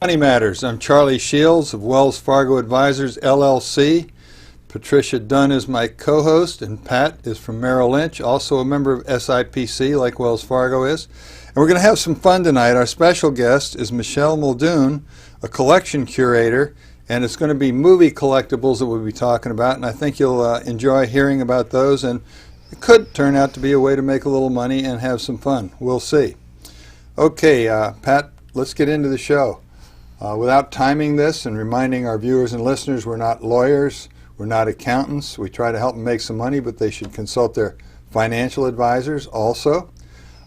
Money Matters. I'm Charlie Shields of Wells Fargo Advisors, LLC. Patricia Dunn is my co-host, and Pat is from Merrill Lynch, also a member of SIPC like Wells Fargo is. And we're going to have some fun tonight. Our special guest is Michell Muldoon, a collection curator, and it's going to be movie collectibles that we'll be talking about, and I think you'll enjoy hearing about those, and it could turn out to be a way to make a little money and have some fun. We'll see. Okay, Pat, let's get into the show. Without timing this and reminding our viewers and listeners, we're not lawyers, we're not accountants. We try to help them make some money, but they should consult their financial advisors also.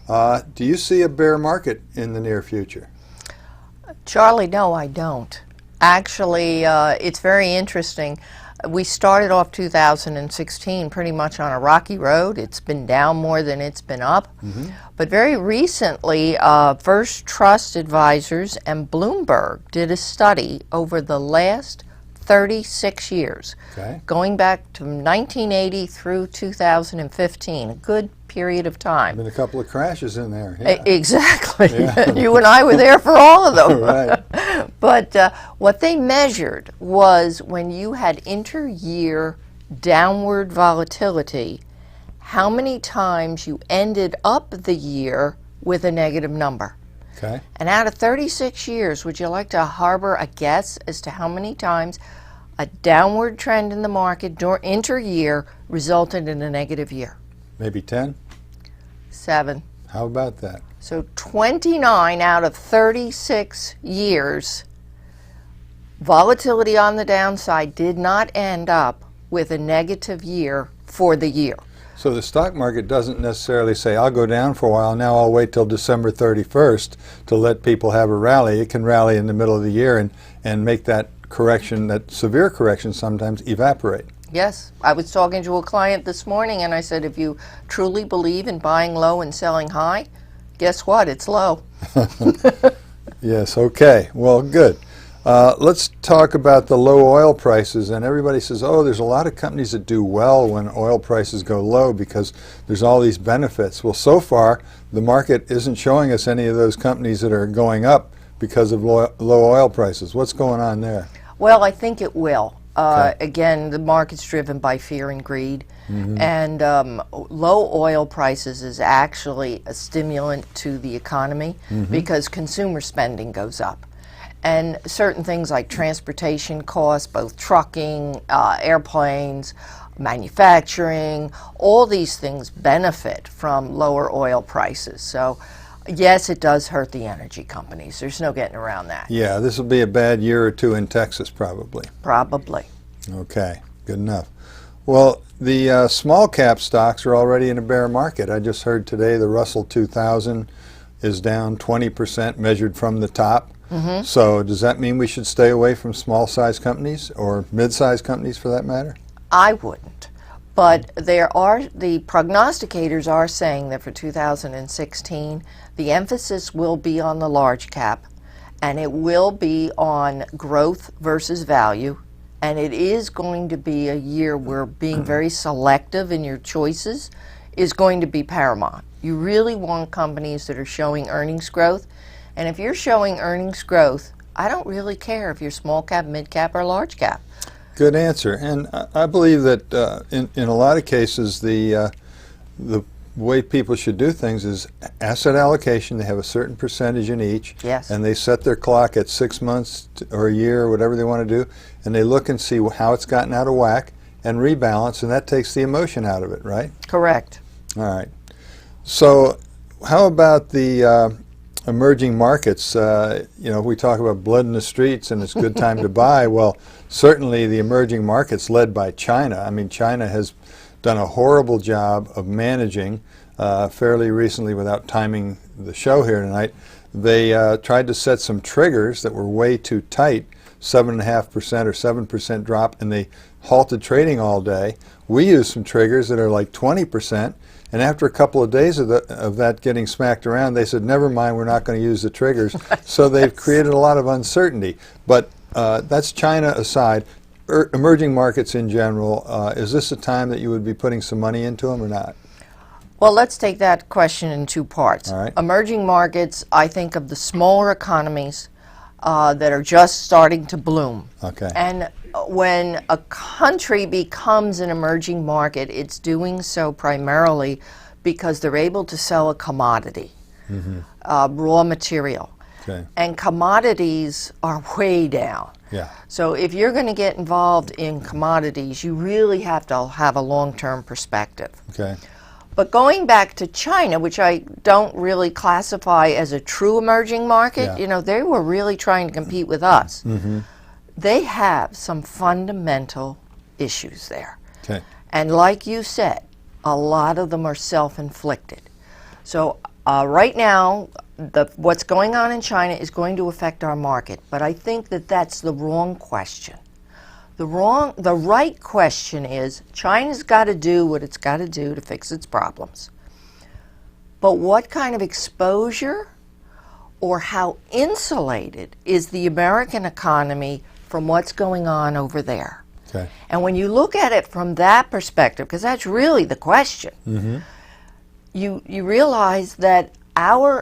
Do you see a bear market in the near future? Charlie, no, I don't. Actually, it's very interesting. We started off 2016 pretty much on a rocky road. It's been down more than it's been up. But very recently, First Trust Advisors and Bloomberg did a study over the last 36 years, going back to 1980 through 2015, a good period of time. Been a couple of crashes in there. Yeah. Exactly. Yeah. You and I were there for all of them. Right. But what they measured was when you had inter-year downward volatility, how many times you ended up the year with a negative number. Okay. And out of 36 years, would you like to harbor a guess as to how many times a downward trend in the market inter-year resulted in a negative year? Maybe 10? 7. How about that? So 29 out of 36 years, volatility on the downside did not end up with a negative year for the year. So the stock market doesn't necessarily say, I'll go down for a while, now I'll wait till December 31st to let people have a rally. It can rally in the middle of the year and make that correction, that severe correction sometimes, evaporate. Yes. I was talking to a client this morning and I said, if you truly believe in buying low and selling high, guess what? It's low. Yes, okay. Well, good. Let's talk about the low oil prices. And everybody says, oh, there's a lot of companies that do well when oil prices go low because there's all these benefits. Well, so far, the market isn't showing us any of those companies that are going up because of low oil prices. What's going on there? Well, I think it will. Okay. Again, the market's driven by fear and greed. And low oil prices is actually a stimulant to the economy because consumer spending goes up. And certain things like transportation costs, both trucking, airplanes, manufacturing, all these things benefit from lower oil prices. So yes, it does hurt the energy companies. There's no getting around that. Yeah, this will be a bad year or two in Texas probably. Probably. Okay, good enough. Well, the small cap stocks are already in a bear market. I just heard today the Russell 2000 is down 20% measured from the top. So does that mean we should stay away from small-sized companies or mid-sized companies for that matter? I wouldn't. But the prognosticators are saying that for 2016, the emphasis will be on the large cap, and it will be on growth versus value, and it is going to be a year where being very selective in your choices is going to be paramount. You really want companies that are showing earnings growth, and if you're showing earnings growth, I don't really care if you're small cap, mid cap, or large cap. Good answer. And I believe that in a lot of cases, the way people should do things is asset allocation. They have a certain percentage in each, Yes. and they set their clock at 6 months or a year or whatever they want to do, and they look and see how it's gotten out of whack and rebalance, and that takes the emotion out of it, right? Correct. All right. So how about the emerging markets? We talk about blood in the streets and it's a good time to buy. Well, certainly the emerging markets led by China. I mean, China has done a horrible job of managing fairly recently without timing the show here tonight. They tried to set some triggers that were way too tight, 7.5% or 7% drop, and they halted trading all day. We use some triggers that are like 20%. And after a couple of days of that getting smacked around, they said, never mind, we're not going to use the triggers. So they've created a lot of uncertainty. But that's China aside. Emerging markets in general, is this a time that you would be putting some money into them or not? Well, let's take that question in two parts. All right. Emerging markets, I think of the smaller economies, that are just starting to bloom. Okay. And when a country becomes an emerging market, it's doing so primarily because they're able to sell a commodity, raw material. Okay. And commodities are way down. Yeah. So if you're going to get involved in commodities, you really have to have a long-term perspective. Okay. But going back to China, which I don't really classify as a true emerging market, Yeah. you know, they were really trying to compete with us. They have some fundamental issues there. Okay. And like you said, a lot of them are self-inflicted. So right now, what's going on in China is going to affect our market, but I think that that's the wrong question. The right question is, China's got to do what it's got to do to fix its problems. But what kind of exposure or how insulated is the American economy from what's going on over there? Okay. And when you look at it from that perspective, because that's really the question, you realize that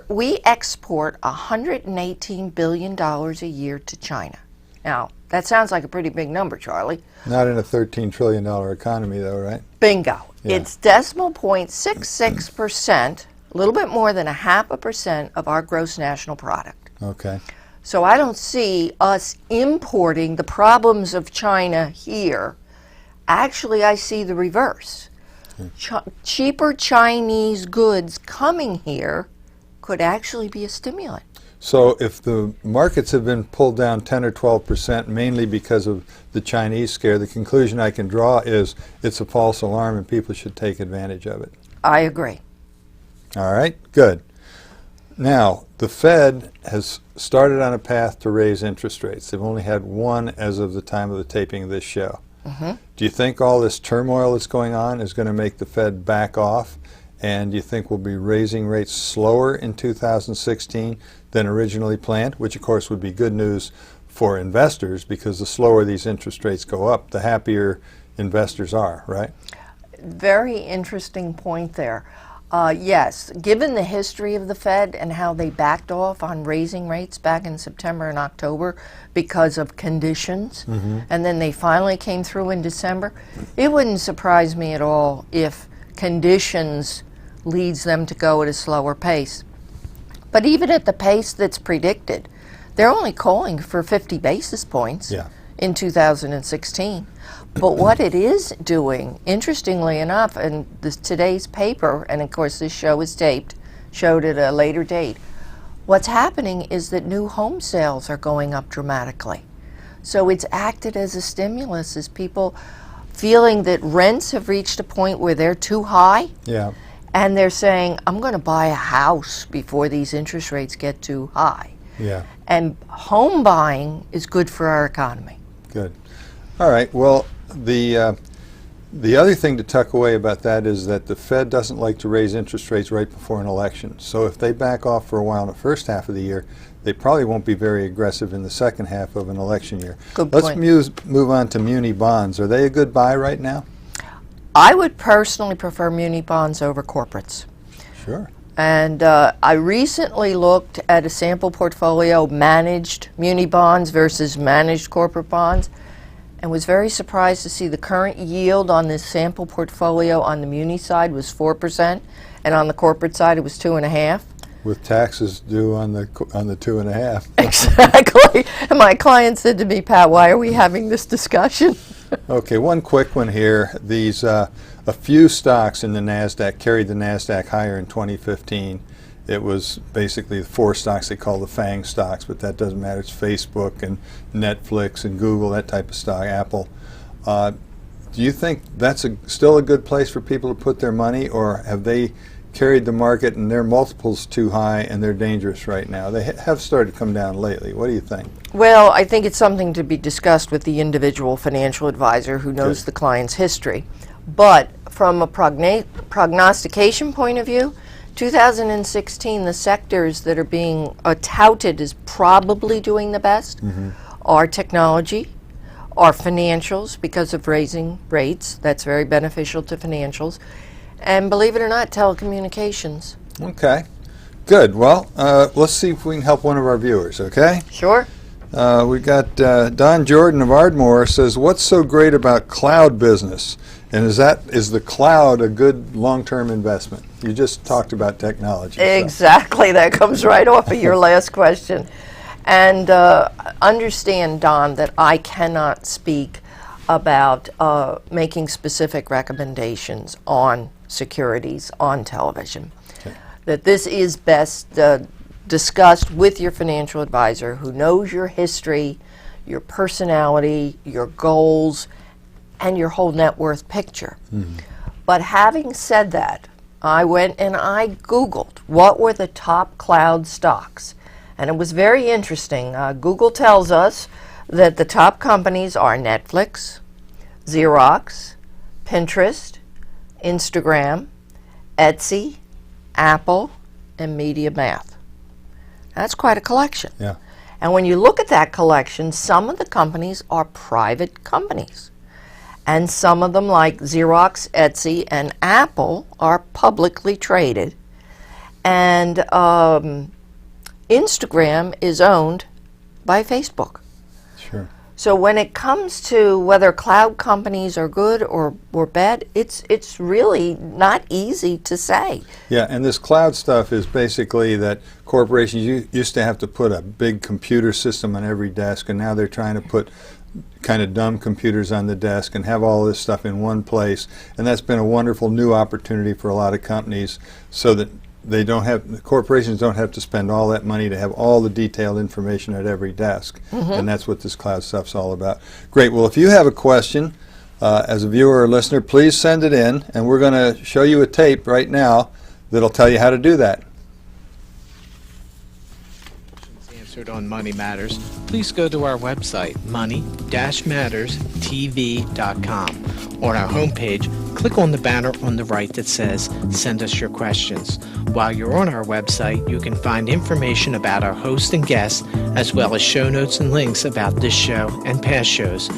we export $118 billion a year to China. Now, that sounds like a pretty big number, Charlie. Not in a $13 trillion economy, though, right? Bingo. Yeah. It's 0.66%, a little bit more than 0.5% of our gross national product. Okay. So I don't see us importing the problems of China here. Actually, I see the reverse. Cheaper Chinese goods coming here could actually be a stimulant. So if the markets have been pulled down 10 or 12%, mainly because of the Chinese scare, the conclusion I can draw is it's a false alarm and people should take advantage of it. I agree. All right, good. Now, the Fed has started on a path to raise interest rates. They've only had one as of the time of the taping of this show. Do you think all this turmoil that's going on is going to make the Fed back off? And do you think we'll be raising rates slower in 2016 than originally planned, which of course would be good news for investors, because the slower these interest rates go up, the happier investors are, right? Very interesting point there. Yes, given the history of the Fed and how they backed off on raising rates back in September and October because of conditions, and then they finally came through in December, it wouldn't surprise me at all if conditions leads them to go at a slower pace. But even at the pace that's predicted, they're only calling for 50 basis points in 2016. But what it is doing, interestingly enough, in today's paper, and of course this show is taped, showed at a later date, what's happening is that new home sales are going up dramatically. So it's acted as a stimulus, as people feeling that rents have reached a point where they're too high. Yeah. And they're saying, I'm going to buy a house before these interest rates get too high. Yeah. And home buying is good for our economy. Good. All right. Well, the other thing to tuck away about that is that the Fed doesn't like to raise interest rates right before an election. So if they back off for a while in the first half of the year, they probably won't be very aggressive in the second half of an election year. Good Let's point. move on to muni bonds. Are they a good buy right now? I would personally prefer muni bonds over corporates. Sure. And I recently looked at a sample portfolio, managed muni bonds versus managed corporate bonds, and was very surprised to see the current yield on this sample portfolio on the muni side was 4%, and on the corporate side it was 2.5%. With taxes due on the 2.5. Exactly. And my client said to me, Pat, why are we having this discussion? Okay, one quick one here. These a few stocks in the NASDAQ carried the NASDAQ higher in 2015. It was basically the 4 stocks they call the FANG stocks, but that doesn't matter. It's Facebook and Netflix and Google, that type of stock, Apple. Do you think that's still a good place for people to put their money, or have they carried the market and their multiples too high and they're dangerous right now? They have started to come down lately. What do you think? Well, I think it's something to be discussed with the individual financial advisor who knows the client's history. But from a prognostication point of view, 2016, the sectors that are being touted as probably doing the best are technology, are financials because of raising rates. That's very beneficial to financials. And believe it or not, telecommunications. Okay, good. Well, let's see if we can help one of our viewers, okay? Sure. We got Don Jordan of Ardmore says, what's so great about cloud business? And is the cloud a good long-term investment? You just talked about technology. Exactly. That comes right off of your last question. And understand, Don, that I cannot speak about making specific recommendations on securities on television. Okay. That this is best discussed with your financial advisor who knows your history, your personality, your goals, and your whole net worth picture. Mm-hmm. But having said that, I went and I Googled what were the top cloud stocks. And it was very interesting. Google tells us that the top companies are Netflix, Xerox, Pinterest, Instagram, Etsy, Apple, and MediaMath. That's quite a collection. Yeah. And when you look at that collection, some of the companies are private companies. And some of them, like Xerox, Etsy, and Apple, are publicly traded. And Instagram is owned by Facebook. Sure. So when it comes to whether cloud companies are good or bad, it's really not easy to say. Yeah, and this cloud stuff is basically that corporations used to have to put a big computer system on every desk, and now they're trying to put kind of dumb computers on the desk and have all this stuff in one place. And that's been a wonderful new opportunity for a lot of companies so that the corporations don't have to spend all that money to have all the detailed information at every desk. Mm-hmm. And that's what this cloud stuff's all about. Great. Well, if you have a question as a viewer or listener, please send it in, and we're going to show you a tape right now that'll tell you how to do that. Answered on Money Matters, please go to our website, money-matterstv.com. On our homepage, click on the banner on the right that says, Send us your questions. While you're on our website, you can find information about our host and guests, as well as show notes and links about this show and past shows.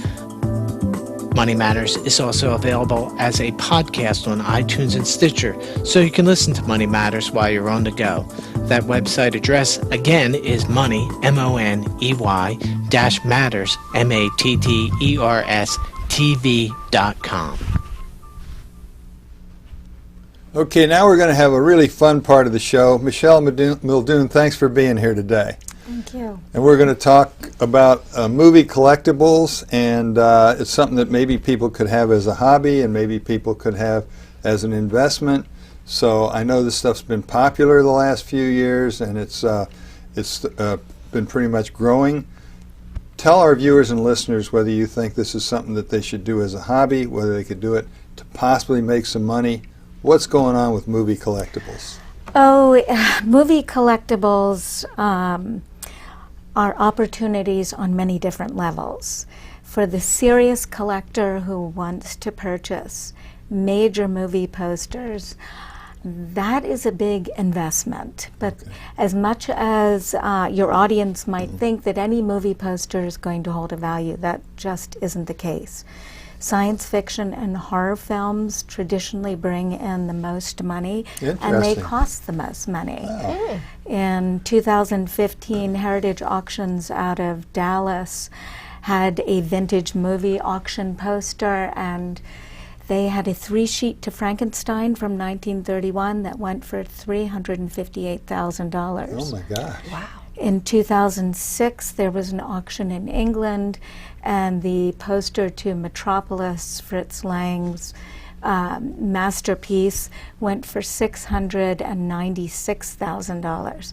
Money Matters is also available as a podcast on iTunes and Stitcher, so you can listen to Money Matters while you're on the go. That website address, again, is money, M-O-N-E-Y, -matters, M-A-T-T-E-R-S, TV.com. Okay, now we're going to have a really fun part of the show. Michell Muldoon, thanks for being here today. Thank you. And we're going to talk about movie collectibles, and it's something that maybe people could have as a hobby and maybe people could have as an investment. So I know this stuff's been popular the last few years, and it's been pretty much growing. Tell our viewers and listeners whether you think this is something that they should do as a hobby, whether they could do it to possibly make some money. What's going on with movie collectibles? Oh, movie collectibles are opportunities on many different levels. For the serious collector who wants to purchase major movie posters, that is a big investment. But okay. As much as your audience might think that any movie poster is going to hold a value, that just isn't the case. Science fiction and horror films traditionally bring in the most money, and they cost the most money. Wow. In 2015, Heritage Auctions out of Dallas had a vintage movie auction poster, and they had a 3-sheet to Frankenstein from 1931 that went for $358,000. Oh my gosh. Wow. In 2006, there was an auction in England, and the poster to Metropolis, Fritz Lang's masterpiece, went for $696,000.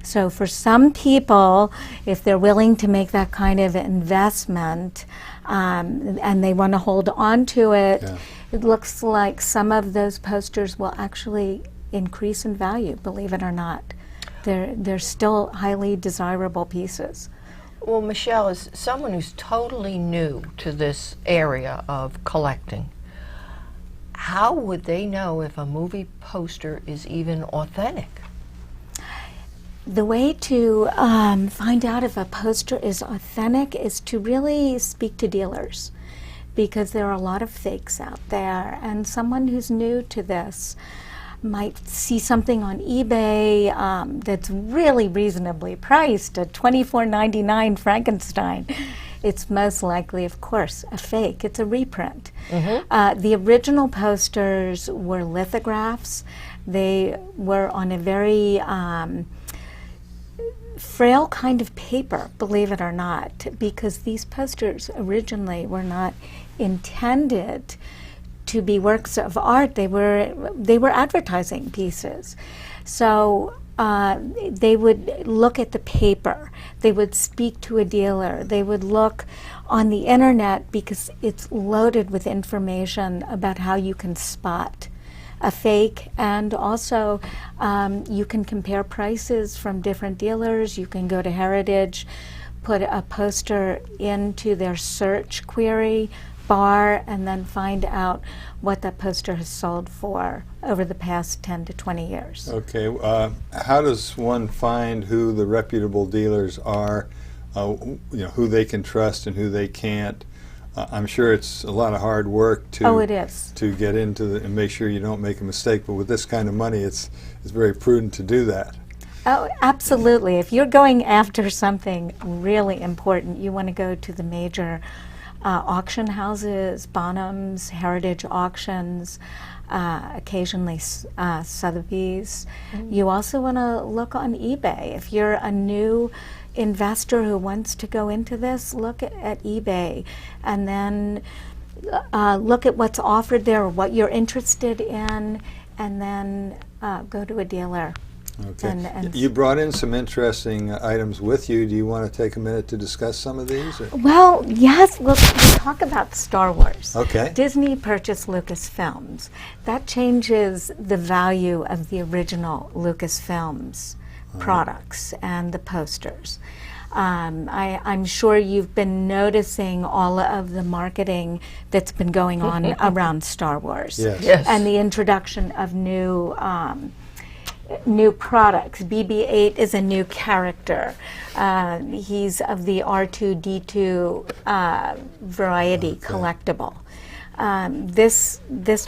So for some people, if they're willing to make that kind of investment and they want to hold on to it, it looks like some of those posters will actually increase in value, believe it or not. They're still highly desirable pieces. Well, Michelle, as someone who's totally new to this area of collecting, how would they know if a movie poster is even authentic? The way to find out if a poster is authentic is to really speak to dealers, because there are a lot of fakes out there, and someone who's new to this, might see something on eBay that's really reasonably priced, a $24.99 Frankenstein. It's most likely, of course, a fake. It's a reprint. The original posters were lithographs. They were on a very frail kind of paper, believe it or not, because these posters originally were not intended to be works of art. They were advertising pieces. So they would look at the paper. They would speak to a dealer. They would look on the internet because it's loaded with information about how you can spot a fake, and also you can compare prices from different dealers. You can go to Heritage, put a poster into their search query bar, and then find out what that poster has sold for over the past 10 to 20 years. Okay, how does one find who the reputable dealers are, who they can trust and who they can't? I'm sure it's a lot of hard work to it is. To get into and make sure you don't make a mistake, but with this kind of money it's very prudent to do that. Oh, absolutely. If you're going after something really important, you want to go to the major auction houses, Bonhams, Heritage Auctions, occasionally Sotheby's. You also want to look on eBay. If you're a new investor who wants to go into this, look at eBay, and then look at what's offered there or what you're interested in, and then go to a dealer. Okay. And you brought in some interesting items with you. Do you want to take a minute to discuss some of these? Or? Well, yes, we'll talk about Star Wars. Okay. Disney purchased Lucasfilms. That changes the value of the original Lucasfilms products and the posters. I'm sure you've been noticing all of the marketing that's been going on around Star Wars. Yes. And the introduction of new products. BB-8 is a new character. He's of the R2-D2 variety collectible. This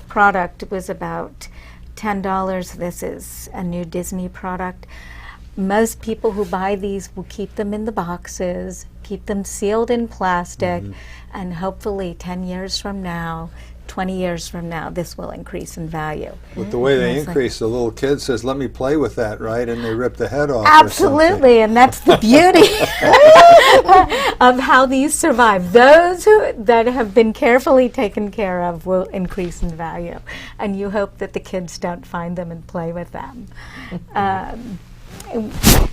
product was about $10. This is a new Disney product. Most people who buy these will keep them in the boxes, keep them sealed in plastic, and hopefully 10 years from now, 20 years from now, this will increase in value. With the way they increase, the little kid says, "Let me play with that," right? And they rip the head off. Absolutely, and that's the beauty of how these survive. Those that have been carefully taken care of will increase in value, and you hope that the kids don't find them and play with them.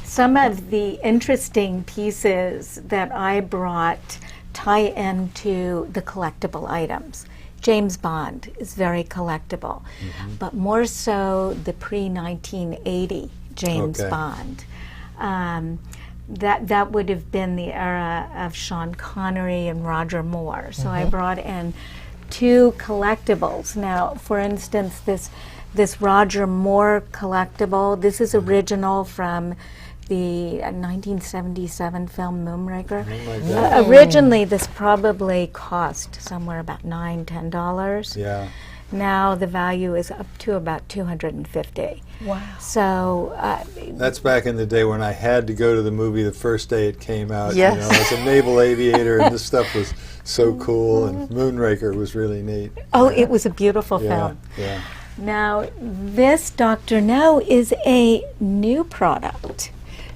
Some of the interesting pieces that I brought tie into the collectible items. James Bond is very collectible, but more so the pre-1980 James Bond. That would have been the era of Sean Connery and Roger Moore. So I brought in two collectibles. Now, for instance, this Roger Moore collectible, this is original from the 1977 film Moonraker. Originally, this probably cost somewhere about $9, $10. Yeah. Now the value is up to about $250. Wow. So that's back in the day when I had to go to the movie the first day it came out. Yes. You know, as a naval aviator, and this stuff was so cool, and Moonraker was really neat. oh, it was a beautiful film. Yeah. Now, this Dr. No is a new product.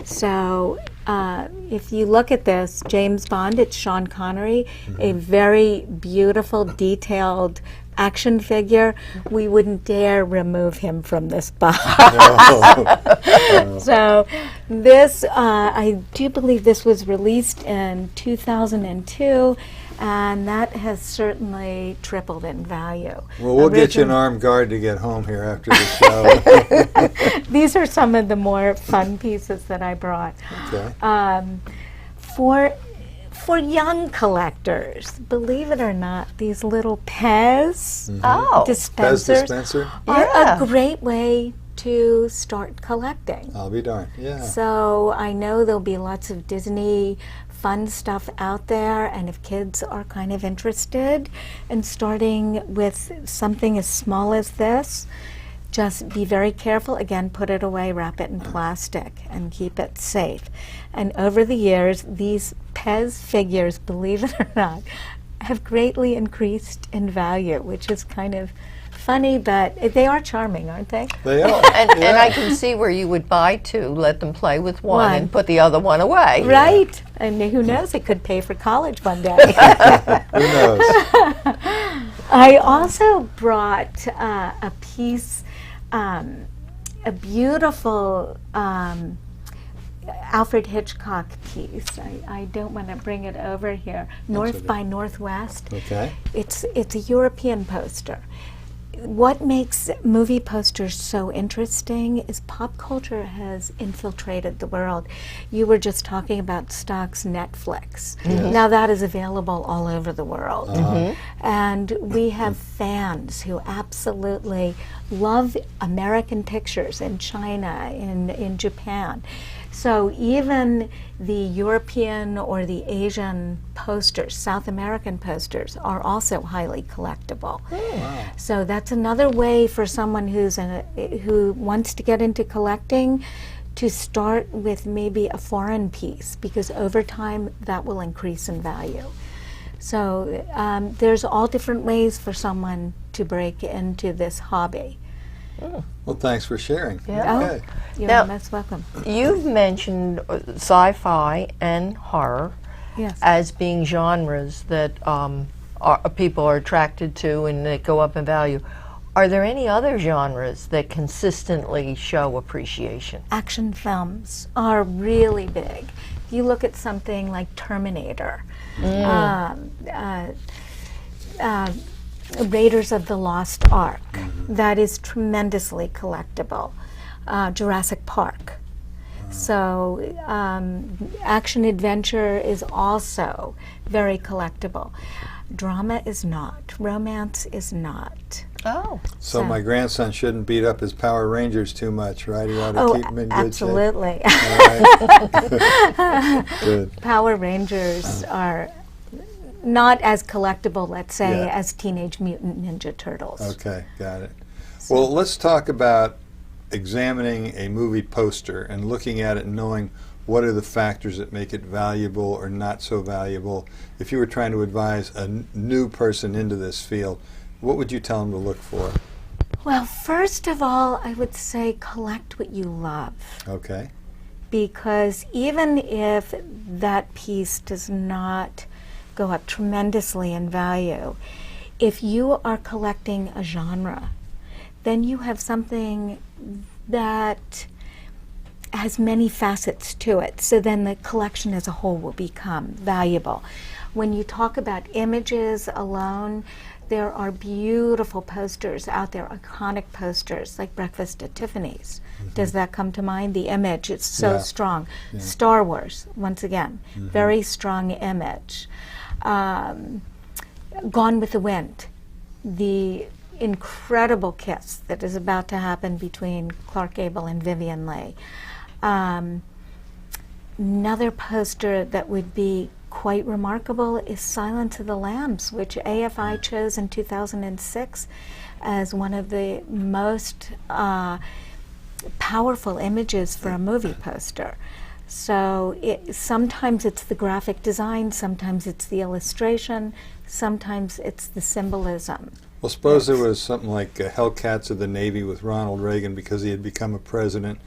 So if you look at this, James Bond, it's Sean Connery, a very beautiful, detailed action figure. We wouldn't dare remove him from this box. So this, I do believe this was released in 2002, and that has certainly tripled in value. Well, we'll get you an armed guard to get home here after the show. These are some of the more fun pieces that I brought. Okay. For young collectors, believe it or not, these little Pez dispensers Pez dispenser? are a great way to start collecting. I'll be darned. Yeah. So I know there'll be lots of Disney fun stuff out there, and if kids are kind of interested in starting with something as small as this, Just be very careful. Again, put it away, wrap it in plastic, and keep it safe. And over the years, these Pez figures, believe it or not, have greatly increased in value, which is kind of funny, but they are charming, aren't they? They are. And I can see where you would buy two, let them play with one, and put the other one away. Right. And who knows, it could pay for college one day. Who knows? I also brought a piece, a beautiful Alfred Hitchcock piece. I don't want to bring it over here. North by Northwest. Okay. It's a European poster. What makes movie posters so interesting is pop culture has infiltrated the world. You were just talking about Stock's Netflix. Now that is available all over the world. And we have fans who absolutely love American pictures in China, in Japan. So even the European or the Asian posters, South American posters, are also highly collectible. So that's another way for someone who wants to get into collecting to start with maybe a foreign piece, because over time that will increase in value. So there's all different ways for someone to break into this hobby. Well, thanks for sharing. Yeah. Okay. You're Now- most welcome. You've mentioned sci-fi and horror Yes. as being genres that people are attracted to and that go up in value. Are there any other genres that consistently show appreciation? Action films are really big. If you look at something like Terminator, Raiders of the Lost Ark, that is tremendously collectible. Jurassic Park. So action adventure is also very collectible. Drama is not. Romance is not. Oh. So my grandson shouldn't beat up his Power Rangers too much, right? He ought to keep them in good absolutely. shape. Right. Good. Power Rangers are not as collectible, let's say, Yeah. as Teenage Mutant Ninja Turtles. Okay, got it. Well, let's talk about examining a movie poster and looking at it and knowing what are the factors that make it valuable or not so valuable. If you were trying to advise a new person into this field, what would you tell them to look for? Well, first of all, I would say collect what you love. Okay. Because even if that piece does not go up tremendously in value, if you are collecting a genre, then you have something that has many facets to it. So then the collection as a whole will become valuable. When you talk about images alone, there are beautiful posters out there, iconic posters like Breakfast at Tiffany's. Does that come to mind? The image, it's so strong. Star Wars, once again, very strong image. Gone with the Wind, the incredible kiss that is about to happen between Clark Gable and Vivien Leigh. Another poster that would be quite remarkable is Silence of the Lambs, which AFI chose in 2006 as one of the most powerful images for a movie poster. So sometimes it's the graphic design, sometimes it's the illustration, sometimes it's the symbolism. Well, suppose there was something like Hellcats of the Navy with Ronald Reagan because he had become a president.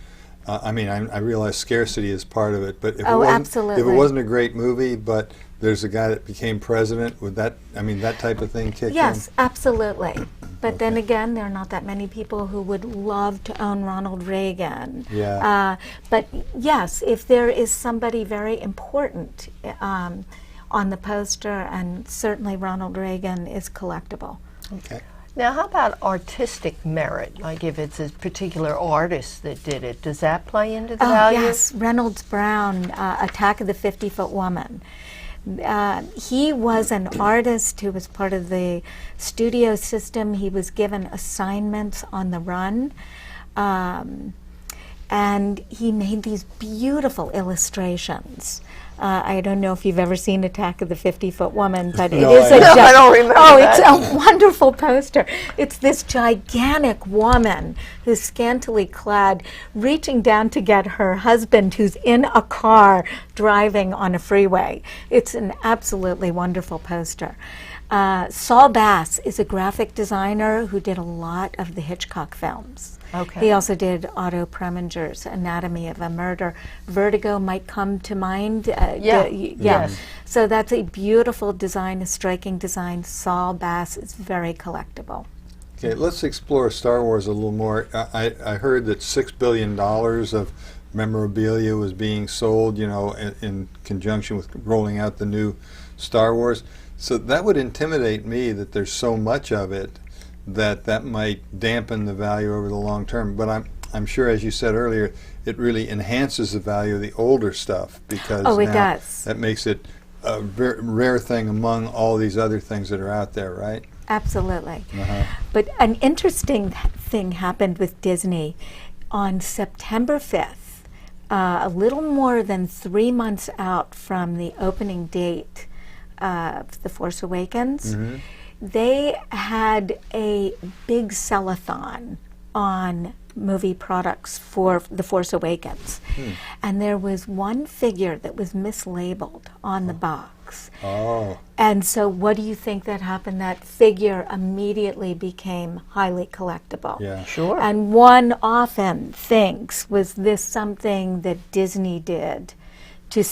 I mean, I realize scarcity is part of it, but if absolutely. If it wasn't a great movie, but there's a guy that became president, would that, I mean, that type of thing kick in? Yes, absolutely. But then again, there are not that many people who would love to own Ronald Reagan. Yeah. But yes, if there is somebody very important on the poster, and certainly Ronald Reagan is collectible. Okay. Now, how about artistic merit? Like if it's a particular artist that did it, does that play into the value? Yes, Reynolds Brown, Attack of the 50-Foot Woman. He was an artist who was part of the studio system. He was given assignments on the run. And he made these beautiful illustrations. I don't know if you've ever seen Attack of the 50-Foot Woman, but No, it is a I don't remember it's a wonderful poster. It's this gigantic woman who's scantily clad, reaching down to get her husband who's in a car driving on a freeway. It's an absolutely wonderful poster. Saul Bass is a graphic designer who did a lot of the Hitchcock films. Okay. He also did Otto Preminger's Anatomy of a Murder. Vertigo might come to mind. Yeah. Yes. So that's a beautiful design, a striking design. Saul Bass is very collectible. Okay, let's explore Star Wars a little more. I heard that $6 billion of memorabilia was being sold, you know, in conjunction with rolling out the new Star Wars. So that would intimidate me that there's so much of it that might dampen the value over the long term. But I'm sure, as you said earlier, it really enhances the value of the older stuff, because it now does. that makes it a very rare thing among all these other things that are out there, right? Absolutely. Uh-huh. But an interesting thing happened with Disney. On September 5th, a little more than 3 months out from the opening date of The Force Awakens, they had a big sell-a-thon on movie products for The Force Awakens. And there was one figure that was mislabeled on the box. Oh. And so what do you think that happened? That figure immediately became highly collectible. Yeah. Sure. And one often thinks, was this something that Disney did to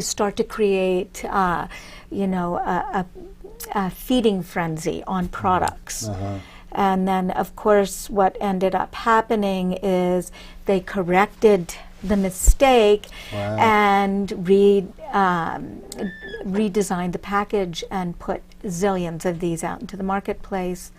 start to create, you know, a feeding frenzy on products? And then, of course, what ended up happening is they corrected the mistake and redesigned the package and put zillions of these out into the marketplace.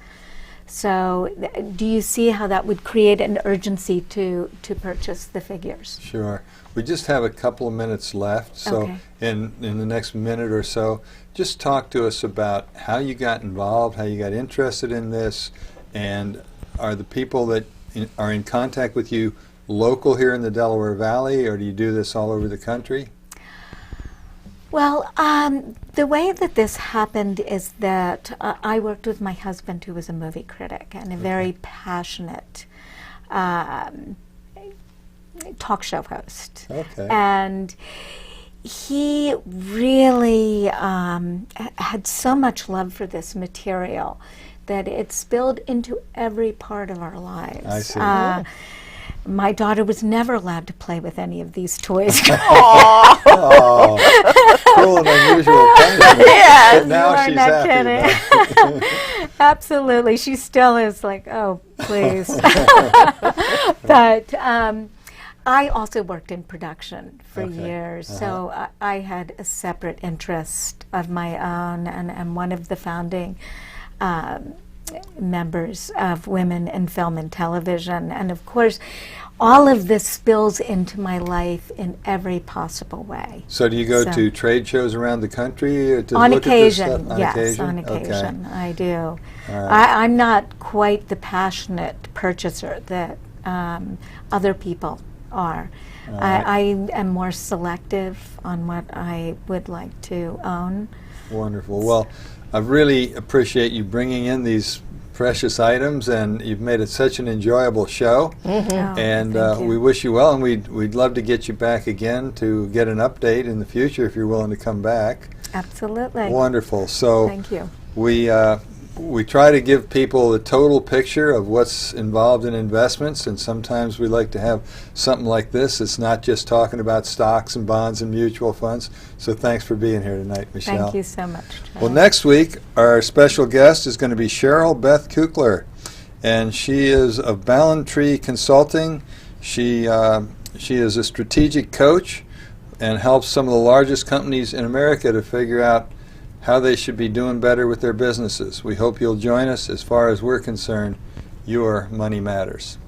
So do you see how that would create an urgency to purchase the figures? Sure. We just have a couple of minutes left, so Okay. in the next minute or so, just talk to us about how you got involved, how you got interested in this, and are the people that are in contact with you local here in the Delaware Valley, or do you do this all over the country? Well, the way that this happened is that I worked with my husband, who was a movie critic and a very passionate talk show host. Okay. And he really had so much love for this material that it spilled into every part of our lives. I see. My daughter was never allowed to play with any of these toys. Oh, cruel and unusual punishment. Yes, But now you are she's not happy. kidding. Absolutely. She still is like, oh, please. But I also worked in production for years, so I had a separate interest of my own, and I'm one of the founding members of Women in Film and Television. And of course, all of this spills into my life in every possible way. So do you go to trade shows around the country or to On look occasion, at this stuff? yes, on occasion, I do. All right. I'm not quite the passionate purchaser that other people are. I am more selective on what I would like to own. Wonderful. Well, I really appreciate you bringing in these precious items, and you've made it such an enjoyable show. And thank you. we wish you well, and we'd love to get you back again to get an update in the future if you're willing to come back. Absolutely. Wonderful. So Thank you. we try to give people the total picture of what's involved in investments, and sometimes we like to have something like this. It's not just talking about stocks and bonds and mutual funds. So thanks for being here tonight, Michelle. Thank you so much, Charlie. Well, next week, our special guest is going to be Cheryl Beth Kukler, and she is of Ballantree Consulting. She is a strategic coach and helps some of the largest companies in America to figure out how they should be doing better with their businesses. We hope you'll join us. As far as we're concerned, your money matters.